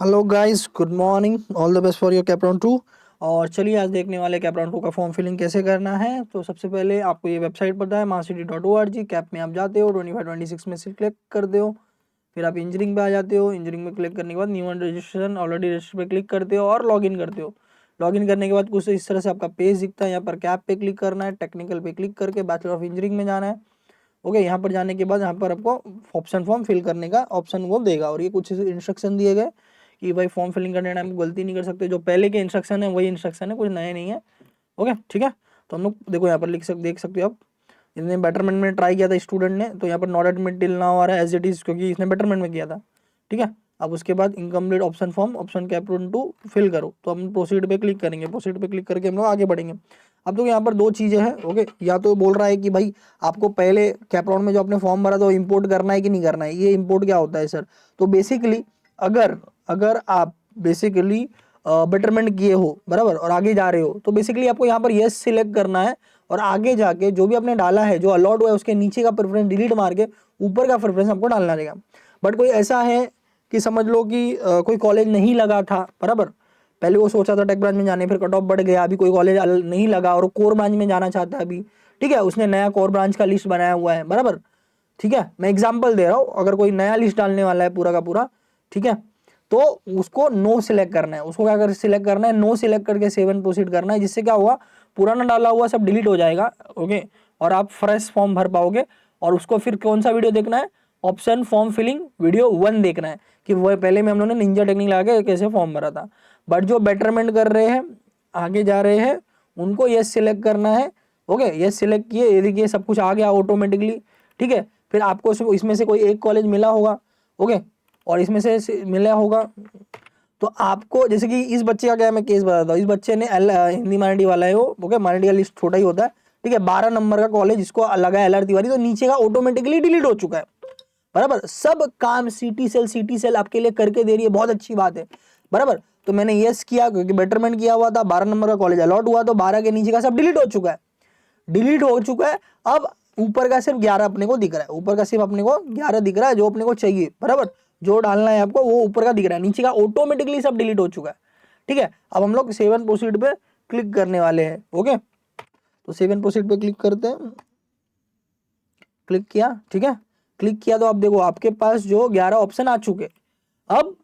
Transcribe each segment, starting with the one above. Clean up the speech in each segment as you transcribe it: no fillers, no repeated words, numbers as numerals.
Hello guys, good morning, all the best for your cap round 2। और चलिए आज देखने वाले कैप राउंड 2 का फॉर्म फिलिंग कैसे करना है। तो सबसे पहले आपको ये वेबसाइट पता है marksheet.org। कैप में आप जाते हो, 25-26 में से क्लिक कर दो। फिर आप इंजीनियरिंग पे आ जाते हो। इंजीनियरिंग में क्लिक करने के बाद new and registration, already register पे क्लिक करते हो और लॉगिन करते हो। लॉगिन करने के बाद कुछ इस तरह से आपका पेज दिखता है। यहाँ पर कैप पे क्लिक करना है, टेक्निकल पे क्लिक करके बैचलर ऑफ इंजीनियरिंग में जाना है। ओके, यहाँ पर जाने के बाद यहाँ पर आपको ऑप्शन फॉर्म फिल करने का ऑप्शन वो देगा और ये कुछ इंस्ट्रक्शन दिए गए कि भाई फॉर्म फिलिंग करने टाइम गलती नहीं कर सकते। जो पहले के इंस्ट्रक्शन है वही इंस्ट्रक्शन है, कुछ नए नहीं है। ओके ठीक है। तो हम लोग देखो यहाँ पर देख सकते हो आप। इसने बेटरमेंट में ट्राई किया था स्टूडेंट ने, तो यहाँ पर नॉट एडमिट टिल नाउ आ रहा है एज इट इज, क्योंकि इसने बेटरमेंट में किया था। ठीक है। अब उसके बाद incomplete option form option captain to fill करो, तो हम प्रोसीड पे क्लिक करेंगे। प्रोसीड पे क्लिक करके हम लोग आगे बढ़ेंगे। अब तो यहाँ पर दो चीज़ें हैं। ओके, या तो बोल रहा है कि भाई आपको पहले कैप राउंड में जो आपने फॉर्म भरा था वो इंपोर्ट करना है कि नहीं करना है। ये इंपोर्ट क्या होता है सर? तो बेसिकली अगर अगर आप बेसिकली बेटरमेंट किए हो बराबर और आगे जा रहे हो, तो बेसिकली आपको यहाँ पर येस सिलेक्ट करना है और आगे जाके जो भी आपने डाला है, जो अलॉट हुआ है, उसके नीचे का प्रेफरेंस डिलीट मार के ऊपर का प्रेफरेंस आपको डालना रहेगा। बट कोई ऐसा है कि समझ लो कि कोई कॉलेज नहीं लगा था बराबर, पहले वो सोचा था टेक ब्रांच में जाने, फिर कट ऑफ बढ़ गया, अभी कोई कॉलेज नहीं लगा और कोर ब्रांच में जाना चाहता है अभी। ठीक है, उसने नया कोर ब्रांच का लिस्ट बनाया हुआ है बराबर। ठीक है, मैं एग्जांपल दे रहा हूँ, अगर कोई नया लिस्ट डालने वाला है पूरा का पूरा, ठीक है, तो उसको नो सिलेक्ट करना है। उसको क्या कर सिलेक्ट करना है? नो सिलेक्ट करके 7 प्रोसीड करना है, जिससे क्या हुआ, पुराना डाला हुआ सब डिलीट हो जाएगा। ओके, और आप फ्रेश फॉर्म भर पाओगे। और उसको फिर कौन सा वीडियो देखना है? ऑप्शन फॉर्म फिलिंग वीडियो 1 देखना है कि वो पहले में हम लोगों ने निंजा टेक्निक लगा के कैसे फॉर्म भरा था। बट जो बेटरमेंट कर रहे हैं, आगे जा रहे हैं, उनको यस सिलेक्ट करना है। ओके, यस सिलेक्ट किए, ये देखिए सब कुछ आ गया ऑटोमेटिकली। ठीक है, फिर आपको इसमें से कोई एक कॉलेज मिला होगा। ओके, और इसमें से मिला होगा, तो आपको जैसे कि इस बच्चे का क्या मैं केस बताता हूँ। इस बच्चे ने हिंदी माराठी वाला है वो। ओके, माराठी का लिस्ट छोटा ही होता है। ठीक है, 12 नंबर का कॉलेज इसको लगा है LR तिवारी, तो नीचे का ऑटोमेटिकली डिलीट हो चुका है बराबर। सब काम सिटी सेल आपके लिए करके दे रही है, बहुत अच्छी बात है बराबर। तो मैंने यस किया क्योंकि बेटरमेंट किया हुआ था, 12 नंबर का कॉलेज अलॉट हुआ, तो 12 के नीचे का सब डिलीट हो चुका है। डिलीट हो चुका है। अब ऊपर का सिर्फ 11 अपने को दिख रहा है। ऊपर का सिर्फ अपने को 11 दिख रहा है, जो अपने को चाहिए बराबर। जो डालना है आपको वो ऊपर का दिख रहा है, नीचे का ऑटोमेटिकली सब डिलीट हो चुका है। ठीक है, अब हम लोग 7 प्रोसीड पे क्लिक करने वाले हैं। ओके, तो 7 प्रोसीड पे क्लिक करते हैं। क्लिक किया, ठीक है, क्लिक किया तो आप देखो आपके पास जो 11 ऑप्शन आ चुके। अब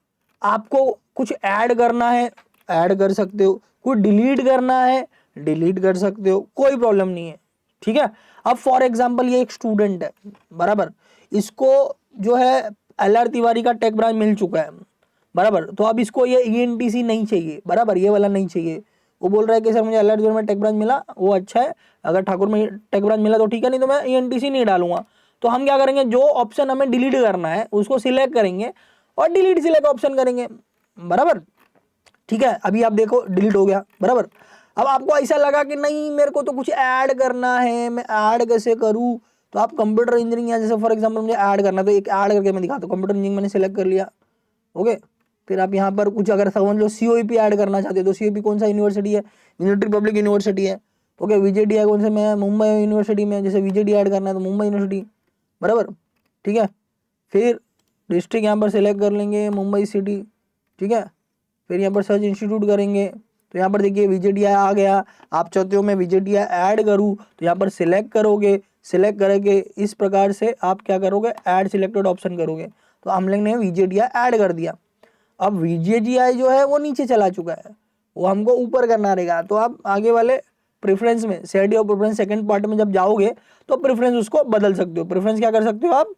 आपको कुछ ऐड करना है, ऐड कर सकते हो, कुछ डिलीट करना है, डिलीट कर सकते हो, कोई प्रॉब्लम नहीं है। ठीक है, अब फॉर एग्जांपल ये एक स्टूडेंट है बराबर, इसको जो है LR तिवारी का टेक ब्रांच मिल चुका है बराबर, तो अब इसको ये ENTC नहीं चाहिए बराबर, ये वाला नहीं चाहिए। वो बोल रहा है कि सर मुझे LR तिवारी में टेक ब्रांच मिला, वो अच्छा है, अगर ठाकुर में टेक ब्रांच मिला तो ठीक है, नहीं तो मैं ENTC नहीं डालूंगा। तो हम क्या करेंगे, जो ऑप्शन हमें डिलीट करना है उसको सिलेक्ट करेंगे और डिलीट सिलेक्ट ऑप्शन करेंगे बराबर। ठीक है, अभी आप देखो डिलीट हो गया बराबर। अब आपको ऐसा लगा कि नहीं मेरे को तो कुछ ऐड करना है, मैं ऐड कैसे करूं? तो आप कंप्यूटर इंजीनियरिंग, या जैसे फॉर एग्जांपल मुझे ऐड करना है, तो एक ऐड करके मैं दिखाता हूं। कंप्यूटर इंजीनियरिंग मैंने सिलेक्ट कर लिया। ओके, फिर आप यहाँ पर कुछ अगर समझ लो COEP ऐड करना चाहते हो, तो COEP कौन सा यूनिवर्सिटी है? यूनिटी पब्लिक यूनिवर्सिटी है। ओके, VJTI कौन से में है? मुंबई यूनिवर्सिटी में। जैसे VJTI ऐड करना है तो मुंबई यूनिवर्सिटी बराबर। ठीक है, फिर डिस्ट्रिक्ट यहाँ पर सिलेक्ट कर लेंगे मुंबई सिटी। ठीक है, फिर यहाँ पर सर्च इंस्टीट्यूट करेंगे, तो यहाँ पर देखिए VJTI आ गया। आप चाहते हो मैं VJTI ऐड करूँ, तो यहाँ पर सिलेक्ट करोगे। सिलेक्ट करके इस प्रकार से आप क्या करोगे, ऐड सिलेक्टेड ऑप्शन करोगे, तो हम लोग ने VJTI ऐड कर दिया। अब VJTI जो है वो नीचे चला चुका है, वो हमको ऊपर करना रहेगा। तो आप आगे वाले प्रेफरेंस में, set your preference second part में जब जाओगे, तो प्रेफरेंस उसको बदल सकते हो। प्रेफरेंस क्या कर सकते हो आप?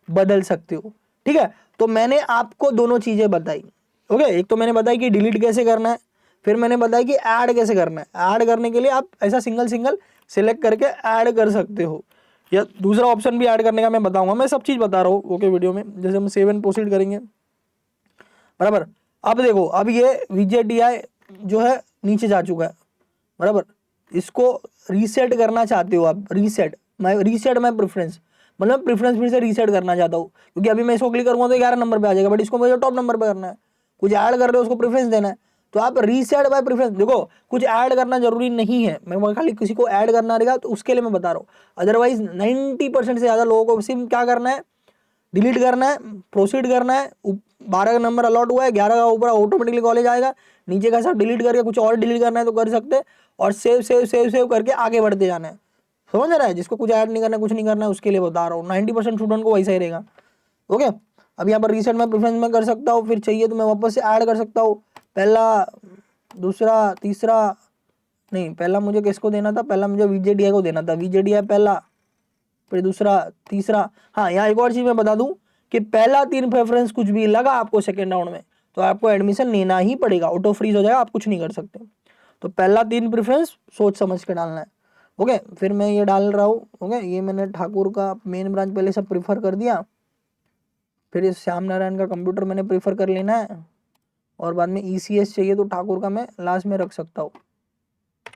बदल सकते हो। ठीक है, तो मैंने आपको दोनों चीजें बताई। ओके, एक तो मैंने बताई कि डिलीट कैसे करना है, फिर मैंने बताया कि ऐड कैसे करना है। ऐड करने के लिए आप ऐसा सिंगल सिंगल सिलेक्ट करके ऐड कर सकते हो, या दूसरा ऑप्शन भी ऐड करने का मैं बताऊंगा। मैं सब चीज बता रहा हूँ ओके वीडियो में। जैसे हम 7 प्रोसीड करेंगे बराबर। अब देखो, अब ये VJTI जो है नीचे जा चुका है बराबर। इसको रीसेट करना चाहते हो आप, रीसेट माई प्रेफरेंस, मतलब प्रेफरेंस फिर से रीसेट करना चाहता हूँ, क्योंकि अभी मैं इसको क्लिक करूंगा तो 11 नंबर पे आ जाएगा, बट इसको मुझे टॉप नंबर पे करना है। कुछ ऐड कर रहे हो उसको प्रेफरेंस देना है, तो आप रीसेट बाय प्रेफरेंस। देखो कुछ ऐड करना जरूरी नहीं है, मैं खाली किसी को ऐड करना रहेगा तो उसके लिए मैं बता रहा हूँ। अदरवाइज 90% से ज्यादा लोगों को सिर्फ क्या करना है, डिलीट करना है, प्रोसीड करना है, 12 का नंबर अलॉट हुआ है, 11 का ऊपर ऑटोमेटिकली कॉलेज आएगा, नीचे का सब डिलीट करके कुछ और डिलीट करना है तो कर सकते हैं, और सेव सेव सेव सेव करके आगे बढ़ते जाना है। समझ रहा है? जिसको कुछ ऐड नहीं करना, कुछ नहीं करना है, उसके लिए बता रहा हूँ। 90% स्टूडेंट को वैसा ही रहेगा। ओके, अब यहाँ पर रीसेट में प्रेफरेंस में कर सकता हूँ, फिर चाहिए तो मैं वापस से ऐड कर सकता हूँ। पहला, दूसरा, तीसरा, नहीं पहला मुझे किसको देना था, पहला मुझे VJDI को देना था, VJDI पहला, फिर दूसरा, तीसरा। हाँ, यहाँ एक और चीज मैं बता दूं कि पहला 3 प्रेफरेंस कुछ भी लगा आपको सेकेंड राउंड में तो आपको एडमिशन लेना ही पड़ेगा, ऑटो फ्रीज हो जाएगा, आप कुछ नहीं कर सकते। तो पहला 3 प्रेफरेंस सोच समझ के डालना है। ओके, फिर मैं ये डाल रहा हूँ। ओके, ये मैंने ठाकुर का मेन ब्रांच पहले सब प्रीफर कर दिया, फिर इस श्याम नारायण का कंप्यूटर मैंने प्रीफर कर लेना है, और बाद में ECS चाहिए तो ठाकुर का मैं लास्ट में रख सकता हूँ।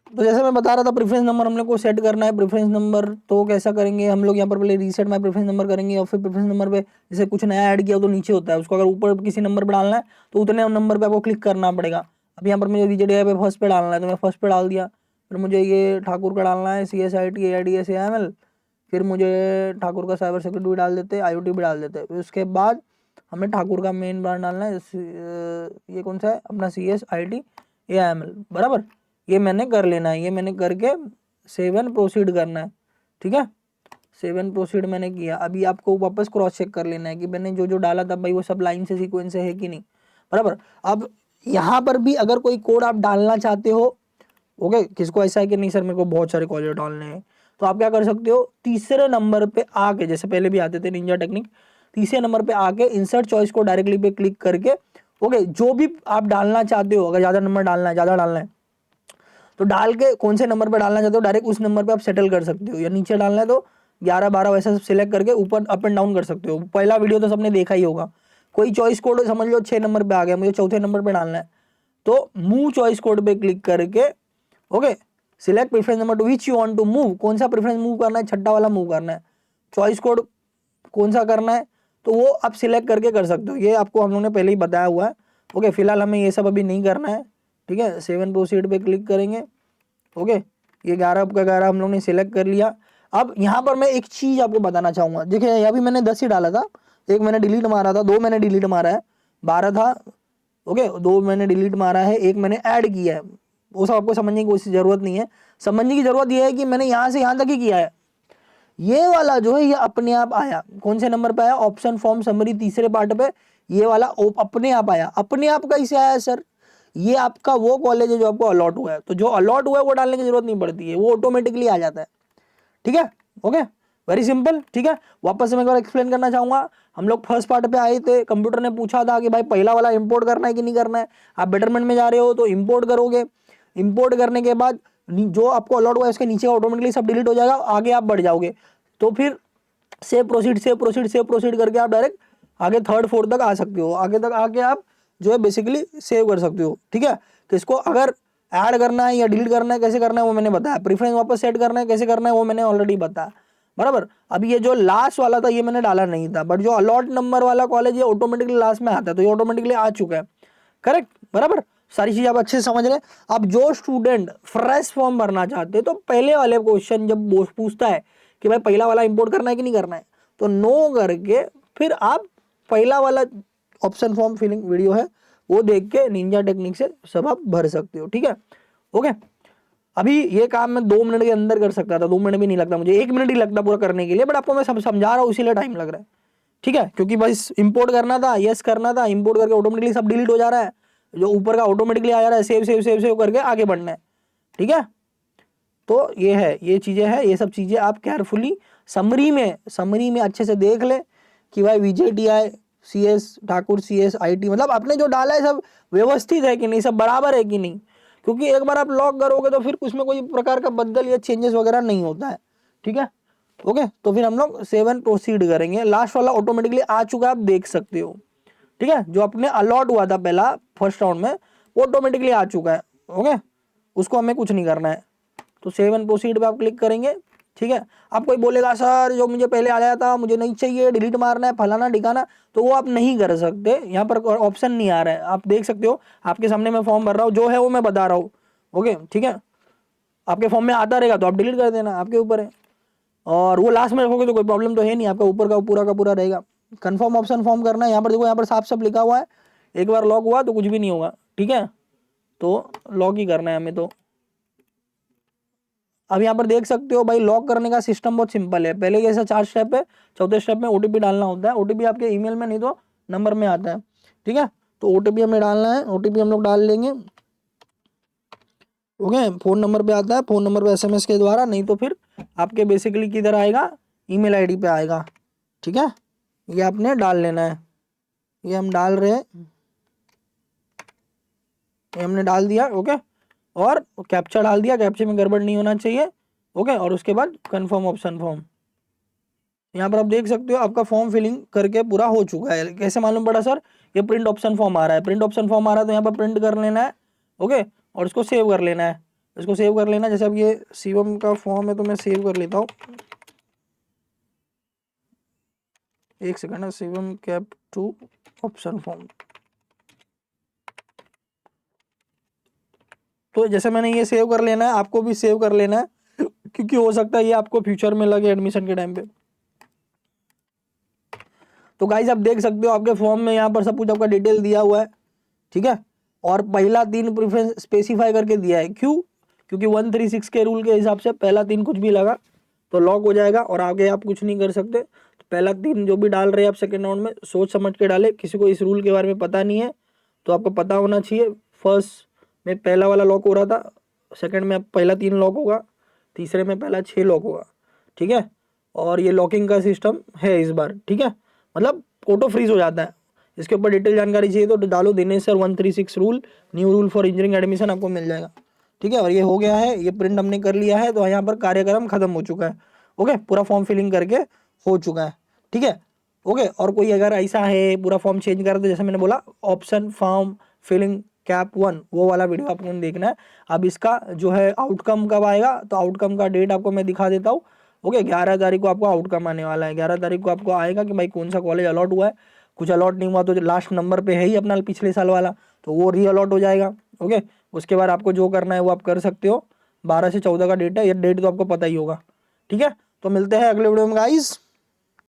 तो जैसे मैं बता रहा था, प्रेफरेंस नंबर हम लोग को सेट करना है। प्रेफरेंस नंबर तो कैसा करेंगे हम लोग, यहाँ पर पहले रीसेट माय प्रेफरेंस नंबर करेंगे, और फिर प्रेफरेंस नंबर पे जैसे कुछ नया ऐड किया तो नीचे होता है, उसको अगर ऊपर किसी नंबर पे डालना है तो उतने नंबर पे आपको क्लिक करना पड़ेगा। अब यहाँ पर मुझे VJDI पे फर्स्ट पे डालना है तो मैं फर्स्ट पे डाल दिया। फिर मुझे ये ठाकुर का डालना है, CSIT AIDS AML, फिर मुझे ठाकुर का साइबर सिक्योरिटी भी डाल देते, IoT भी डाल देते। फिर उसके बाद हमें ठाकुर का मेन ब्रांड डालना है, ये कौन सा है अपना, CSIT AML, बराबर। ये मैंने कर लेना है, ये मैंने करके सेव एंड प्रोसीड करना है। ठीक है, सेव एंड प्रोसीड मैंने किया। अभी आपको वापस क्रॉस चेक कर लेना है कि मैंने जो जो डाला था भाई वो सब लाइन से सीक्वेंस से है कि नहीं, बराबर। अब यहाँ पर भी अगर कोई कोड आप डालना चाहते हो, ओके, किसको ऐसा है कि नहीं सर मेरे को बहुत सारे कॉलेज डालने हैं, तो आप क्या कर सकते हो, तीसरे नंबर पे आके, जैसे पहले भी आते थे निंजा टेक्निक, तीसरे नंबर पे आके इंसर्ट चॉइस को डायरेक्टली पे क्लिक करके, ओके, जो भी आप डालना चाहते हो, अगर ज्यादा नंबर डालना है, ज्यादा डालना है तो डाल के कौन से नंबर पे डालना चाहते हो डायरेक्ट उस नंबर पे आप सेटल कर सकते हो, या नीचे डालना है तो 11 12 वैसा सब सिलेक्ट करके ऊपर अप एंड डाउन कर सकते हो। पहला वीडियो तो सबने देखा ही होगा। कोई चॉइस कोड समझ लो 6 नंबर पे आ गया, मुझे चौथे नंबर पे डालना है तो मूव चॉइस कोड पे क्लिक करके, okay, select preference number to which you want to move, कौन सा प्रेफरेंस मूव करना है, छठा वाला मूव करना है, चॉइस कोड कौन सा करना है तो वो आप सिलेक्ट करके कर सकते हो। ये आपको हम लोगों ने पहले ही बताया हुआ है। ओके, फिलहाल हमें ये सब अभी नहीं करना है। ठीक है, 7 प्रोसीड पे क्लिक करेंगे। ओके, ये 11 का 11 हम लोग ने सिलेक्ट कर लिया। अब यहाँ पर मैं एक चीज आपको बताना चाहूंगा, देखिए यहाँ भी मैंने 10 ही डाला था, एक मैंने डिलीट मारा था, 2 मैंने डिलीट मारा है, 12 था। ओके, 2 मैंने डिलीट मारा है, एक मैंने ऐड किया है। वो सब आपको समझने की कोई जरूरत नहीं है। समझने की जरूरत यह है कि मैंने यहाँ से यहाँ तक ही किया है। ये वाला जो है ये अपने आप आया, कौन से नंबर पे आया, ऑप्शन फॉर्म समरी तीसरे पार्ट पे, ये वाला अपने आप आया। अपने आप कैसे आया सर, ये आपका वो कॉलेज है जो आपको अलॉट हुआ है, तो जो अलॉट हुआ है वो डालने की जरूरत नहीं पड़ती है, वो ऑटोमेटिकली आ जाता है। ठीक है, ओके, वेरी सिंपल। ठीक है, वापस से मैं एक बार एक्सप्लेन करना चाहूंगा। हम लोग फर्स्ट पार्ट पे आए थे, कंप्यूटर ने पूछा था कि भाई पहला वाला इंपोर्ट करना है कि नहीं करना है। आप बेटरमेंट में जा रहे हो तो इंपोर्ट करोगे, इंपोर्ट करने के बाद जो आपको अलॉट हुआ है उसके नीचे ऑटोमेटिकली सब डिलीट हो जाएगा, आगे आप बढ़ जाओगे। तो फिर save proceed save proceed save proceed करके आप डायरेक्ट आगे थर्ड फोर्थ तक आ सकते हो, आगे तक आके आप जो है बेसिकली सेव कर सकते हो। ठीक है, तो इसको अगर ऐड करना है या डिलीट करना है, कैसे करना है वो मैंने बताया, प्रेफरेंस वापस सेट करना है कैसे करना है वो मैंने ऑलरेडी बताया, बराबर। अब ये जो लास्ट वाला था ये मैंने डाला नहीं था, बट जो अलॉट नंबर वाला कॉलेज ये ऑटोमेटिकली लास्ट में आता है, तो ये ऑटोमेटिकली आ चुका है, करेक्ट, बराबर। सारी चीज आप अच्छे से समझ रहे हैं। अब जो स्टूडेंट फ्रेश फॉर्म भरना चाहते हैं तो पहले वाले क्वेश्चन जब बॉस पूछता है कि भाई पहला वाला इंपोर्ट करना है कि नहीं करना है, तो नो करके फिर आप पहला वाला ऑप्शन फॉर्म फिलिंग वीडियो है वो देख के निंजा टेक्निक से सब आप भर सकते हो। ठीक है, ओके। अभी ये काम मैं 2 मिनट के अंदर कर सकता था, 2 मिनट भी नहीं लगता मुझे, 1 मिनट ही लगता पूरा करने के लिए, बट आपको मैं समझा रहा हूँ इसीलिए टाइम लग रहा है। ठीक है, क्योंकि बस इंपोर्ट करना था, यस करना था, इंपोर्ट करके ऑटोमेटिकली सब डिलीट हो जा रहा है, जो ऊपर का ऑटोमेटिकली आ जा रहा है, सेव सेव सेव सेव करके आगे बढ़ना है। ठीक है, तो ये है, ये चीजें हैं, ये सब चीजें आप केयरफुली समरी में अच्छे से देख ले कि भाई VJDI CS ठाकुर CSIT मतलब आपने जो डाला है सब व्यवस्थित है कि नहीं, सब बराबर है कि नहीं, क्योंकि एक बार आप लॉक करोगे तो फिर उसमें कोई प्रकार का बदल या चेंजेस वगैरह नहीं होता है। ठीक है, ओके, तो फिर हम लोग 7 प्रोसीड करेंगे। लास्ट वाला ऑटोमेटिकली आ चुका है, आप देख सकते हो। ठीक है, जो अपने अलॉट हुआ था पहला फर्स्ट राउंड में वो ऑटोमेटिकली आ चुका है। ओके, उसको हमें कुछ नहीं करना है, तो 7 प्रोसीड पे आप क्लिक करेंगे। ठीक है, आप कोई बोलेगा सर जो मुझे पहले आया था मुझे नहीं चाहिए, डिलीट मारना है, फलाना ढिकाना, तो वो आप नहीं कर सकते, यहाँ पर ऑप्शन नहीं आ रहा है। आप देख सकते हो आपके सामने मैं फॉर्म भर रहा हूँ, जो है वो मैं बता रहा हूँ। ओके, ठीक है, आपके फॉर्म में आता रहेगा तो आप डिलीट कर देना, आपके ऊपर है। और वो लास्ट में रखोगे तो कोई प्रॉब्लम तो है नहीं, आपका ऊपर का पूरा रहेगा। कंफर्म ऑप्शन फॉर्म करना है। यहाँ पर देखो, यहाँ पर साफ साफ लिखा हुआ है, एक बार लॉक हुआ तो कुछ भी नहीं होगा, ठीक है, तो लॉक ही करना है हमें। तो अब यहाँ पर देख सकते हो भाई, लॉक करने का सिस्टम बहुत सिंपल है। पहले जैसा 4 स्टेप है, चौथे स्टेप में ओटीपी डालना होता है। ओटीपी आपके ईमेल में नहीं तो नंबर में आता है, ठीक है। तो ओटीपी हमें डालना है, ओटीपी हम लोग डाल लेंगे, ओके। फोन नंबर पे आता है, फोन नंबर पे एसएमएस के द्वारा, नहीं तो फिर आपके बेसिकली किधर आएगा, ईमेल आईडी पे आएगा, ठीक है। ये आपने डाल लेना है, ये हम डाल रहे हैं, ये हमने डाल दिया, ओके। और कैप्चा डाल दिया, कैप्चे में गड़बड़ नहीं होना चाहिए, ओके। और उसके बाद कंफर्म ऑप्शन फॉर्म। यहाँ पर आप देख सकते हो आपका फॉर्म फिलिंग करके पूरा हो चुका है। कैसे मालूम पड़ा सर? ये प्रिंट ऑप्शन फॉर्म आ रहा है, प्रिंट ऑप्शन फॉर्म आ रहा है तो यहाँ पर प्रिंट कर लेना है, ओके। और इसको सेव कर लेना है, इसको सेव कर लेना है। जैसे अब ये शिवम का फॉर्म है तो मैं सेव कर लेता हूँ, एक सेकंड है, शिवम कैप 2 ऑप्शन फॉर्म। तो जैसे मैंने ये सेव कर लेना है, आपको भी सेव कर लेना है, क्योंकि हो सकता है ये आपको फ्यूचर में लगे एडमिशन के टाइम पे। तो गाइस आप देख सकते हो आपके फॉर्म में यहाँ पर सब कुछ आपका डिटेल दिया हुआ है, ठीक है। और पहला 3 प्रेफरेंस स्पेसिफाई करके दिया है, क्यों? क्योंकि 136 के रूल के हिसाब से पहला 3 कुछ भी लगा तो लॉक हो जाएगा और आगे आप कुछ नहीं कर सकते। तो पहला 3 जो भी डाल रहे हैं आप सेकेंड राउंड में, सोच समझ के डाले। किसी को इस रूल के बारे में पता नहीं है तो आपको पता होना चाहिए। फर्स्ट में पहला वाला लॉक हो रहा था, सेकंड में पहला 3 लॉक होगा, तीसरे में पहला 6 लॉक होगा, ठीक है। और ये लॉकिंग का सिस्टम है इस बार, ठीक है, मतलब ऑटो फ्रीज हो जाता है। इसके ऊपर डिटेल जानकारी चाहिए तो डालो Dinesh sir 136 rule, new rule for engineering admission, आपको मिल जाएगा, ठीक है। और ये हो गया है, ये प्रिंट हमने कर लिया है, तो यहाँ पर कार्यक्रम खत्म हो चुका है, ओके। पूरा फॉर्म फिलिंग करके हो चुका है, ठीक है, ओके। और कोई अगर ऐसा है पूरा फॉर्म चेंज कर दे, जैसे मैंने बोला ऑप्शन फॉर्म फिलिंग कैप 1, वो वाला वीडियो आपको देखना है। अब इसका जो है आउटकम कब आएगा, तो आउटकम का डेट आपको मैं दिखा देता हूँ, ओके। 11 तारीख को आपको आउटकम आने वाला है। 11 तारीख को आपको आएगा कि भाई कौन सा कॉलेज अलॉट हुआ है। कुछ अलॉट नहीं हुआ तो जो लास्ट नंबर पे है ही अपना पिछले साल वाला, तो वो री अलॉट हो जाएगा, ओके। उसके बाद आपको जो करना है वो आप कर सकते हो। 12 से 14 का डेट है, ये डेट तो आपको पता ही होगा, ठीक है। तो मिलते हैं अगले वीडियो में गाइस।